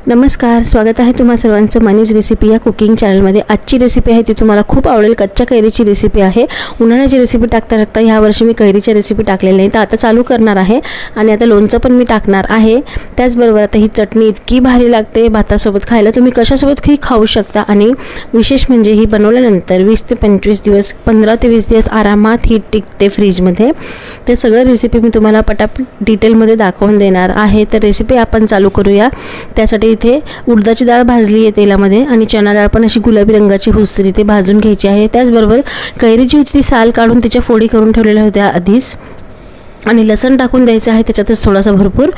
नमस्कार, स्वागत आहे तुम्हा सर्वांचं मनीज रेसिपी या कुकिंग चॅनलमध्ये। आजची रेसिपी आहे ती तुम्हाला खूप आवडेल। कच्च्या कैरीची रेसिपी आहे। उन्हाळ्याची रेसिपी टाकता टाकता ह्या वर्षी मी कैरीची रेसिपी टाकलेली नाही, तर आता चालू करणार आहे आणि आता लोणचं पण मी टाकणार आहे। त्याचबरोबर आता ही चटणी इतकी भारी लागते भातासोबत खायला, तुम्ही कशासोबतही खाऊ शकता। आणि विशेष म्हणजे ही बनवल्यानंतर 20 ते 25 दिवस 15 ते 20 दिवस आरामात ही टिकते फ्रीजमध्ये। ते सगळं रेसिपी मी तुम्हाला पटापट डिटेलमध्ये दाखवून देणार आहे। तर रेसिपी आपण चालू करूया। त्यासाठी इथे उडदाची डाळ भाजली आहे तेलामध्ये आणि चणा डाळ पण अशी गुलाबी रंगाची हुसरी ते भाजून घ्यायची आहे। त्याचबरोबर कैरीची होती ती साल काढून तिच्या फोडी करून ठेवलेल्या होत्या आधीच, आणि लसण टाकून द्यायचं आहे त्याच्यातच थोडासा भरपूर।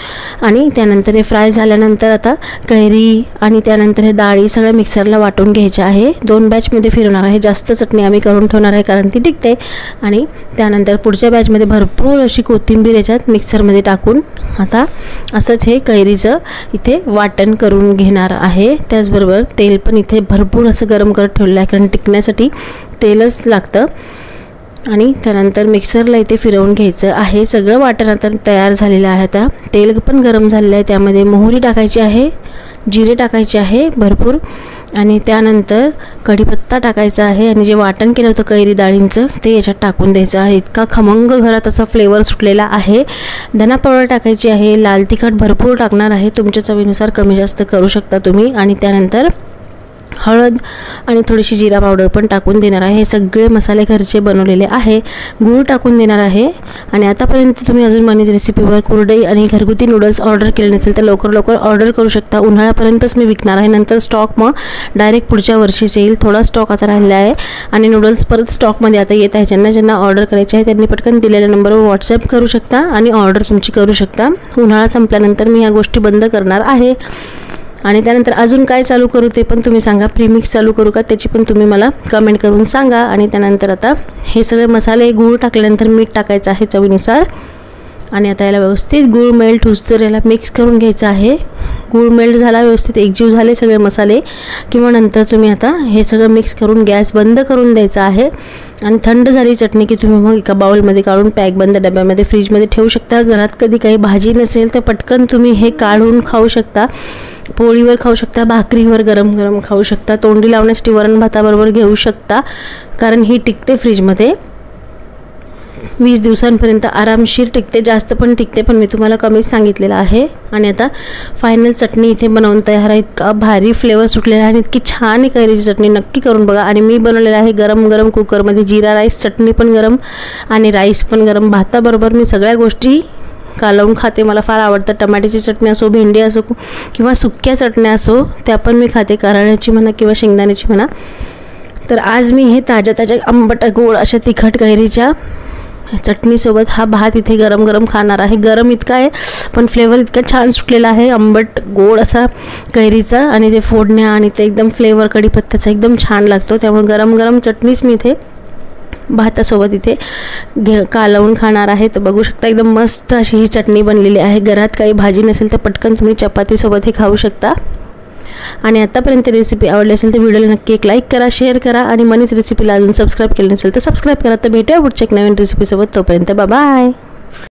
आणि त्यानंतर हे फ्राय झाल्यानंतर आता कैरी आणि त्यानंतर हे डाळी सगळं मिक्सरला वाटून घ्यायचे आहे। 2 बॅचमध्ये फिरवणार आहे। जास्त चटणी आम्ही करून ठेवणार आहे कारण ती टिकते। आणि त्यानंतर पुढच्या बॅचमध्ये भरपूर अशी कोथिंबीर याच्यात मिक्सरमध्ये टाकून आता असंच हे कैरीचं इथे वाटण करून घेणार आहे। त्याचबरोबर तेल पण इथे भरपूर असं गरम करत ठेवलेलं आहे कारण टिकण्यासाठी तेलच लागतं। आणि त्यानंतर मिक्सरला इथे फिरवून घ्यायचं आहे। सगळं वाटण आता तयार झालेलं आहे। आता तेल पण गरम झालेलं आहे, त्यामध्ये मोहरी टाकायची आहे, जिरे टाकायचे आहे भरपूर, आणि त्यानंतर कढीपत्ता टाकायचा आहे। आणि जे वाटण केलं होतं कैरी डाळींचं ते याच्यात टाकून द्यायचं आहे। इतका खमंग घरात असा फ्लेवर सुटलेला आहे। धना पावडर टाकायची आहे, लाल तिखट भरपूर टाकणार आहे, तुमच्या चवीनुसार कमी जास्त करू शकता तुम्ही। आणि त्यानंतर हळद आणि थोडीशी जिरा पावडर पण टाकून देणार आहे। हे सगळे मसाले घरचे बनवलेले आहे। गूळ टाकून देणार आहे। आणि आतापर्यंत तुम्ही अजून मनीज रेसिपीवर कुरडई आणि घरगुती नूडल्स ऑर्डर केले नसेल तर लवकर ऑर्डर करू शकता। उन्हाळ्यापर्यंतच मी विकणार आहे, नंतर स्टॉक मग डायरेक्ट पुढच्या वर्षीच येईल। थोडा स्टॉक आता राहिला आहे आणि नूडल्स परत स्टॉकमध्ये आता येत आहे। ज्यांना ऑर्डर करायचे आहे त्यांनी पटकन दिलेल्या नंबरवर व्हॉट्सअप करू शकता आणि ऑर्डर तुमची करू शकता। उन्हाळा संपल्यानंतर मी या गोष्टी बंद करणार आहे। आणि त्यानंतर अजून काय चालू करू ते पण तुम्ही सांगा। प्रीमिक्स चालू करू का त्याची पण तुम्ही मला कमेंट करून सांगा। आणि त्यानंतर आता हे सगळे मसाले गूळ टाकल्यानंतर मीठ टाकायचं आहे चवीनुसार। आणि आता याला व्यवस्थित गूळ मेल्ट होऊस्तर याला मिक्स करून घ्यायचं आहे। गूळ मेल्ट झाला, व्यवस्थित एकजीव झाले सगळे मसाले किंवा नंतर तुम्ही आता हे सगळं मिक्स करून गॅस बंद करून द्यायचा आहे। आणि थंड झाली चटणी की तुम्ही मग एका बाउलमध्ये काढून पॅक बंद डब्यामध्ये फ्रीजमध्ये ठेवू शकता। घरात कधी काही भाजी नसेल तर पटकन तुम्ही हे काढून खाऊ शकता। पोळीवर खाऊ शकता, भाकरीवर गरम गरम खाऊ शकता, तोंडी लावण्यासाठी वरण भाताबरोबर घेऊ शकता कारण ही टिकते फ्रीजमध्ये 20 दिवसांपर्यंत आरामशीर टिकते। जास्त पण टिकते, पण मी तुम्हाला कमीच सांगितलेलं आहे। आणि आता फायनल चटणी इथे बनवून तयार आहे। इतका भारी फ्लेवर सुटलेला आहे आणि इतकी छान आहे कैरीची चटणी, नक्की करून बघा। आणि मी बनवलेलं आहे गरम गरम कुकरमध्ये, जिरा राईस, चटणी पण गरम आणि राईस पण गरम। भाताबरोबर मी सगळ्या गोष्टी कालवून खाते, मला फार आवडतं। टमाट्याची चटणी असो, भेंडी असो किंवा सुक्या चटण्या असो त्या पण मी खाते, कारळ्याची म्हणा किंवा शेंगदाण्याची म्हणा। तर आज मी हे ताज्या आंबट गोड अशा तिखट कैरीच्या चटणीसोबत हा भात इथे गरम गरम खाणार आहे। गरम इतका आहे पण फ्लेवर इतका छान सुटलेला आहे, आंबट गोड असा कैरीचा, आणि ते फोडण्या आणि ते एकदम फ्लेवर कढीपत्त्याचा एकदम छान लागतो। त्यामुळे गरम गरम चटणीच मी इथे भातासोबत इथे कालवून खाणार आहे। तर बघू शकता एकदम मस्त अशी ही चटणी बनलेली आहे। घरात काही भाजी नसेल तर पटकन तुम्ही चपातीसोबत हे खाऊ शकता। आणि आतापर्यंत रेसिपी आवडली असेल तर व्हिडिओला नक्की एक लाईक करा, शेअर करा आणि मनीज रेसिपीला अजून सबस्क्राईब केलं नसेल तर सबस्क्राईब करा। तर भेटूया पुढच्या एक नवीन रेसिपीसोबत, तोपर्यंत बाय बाय।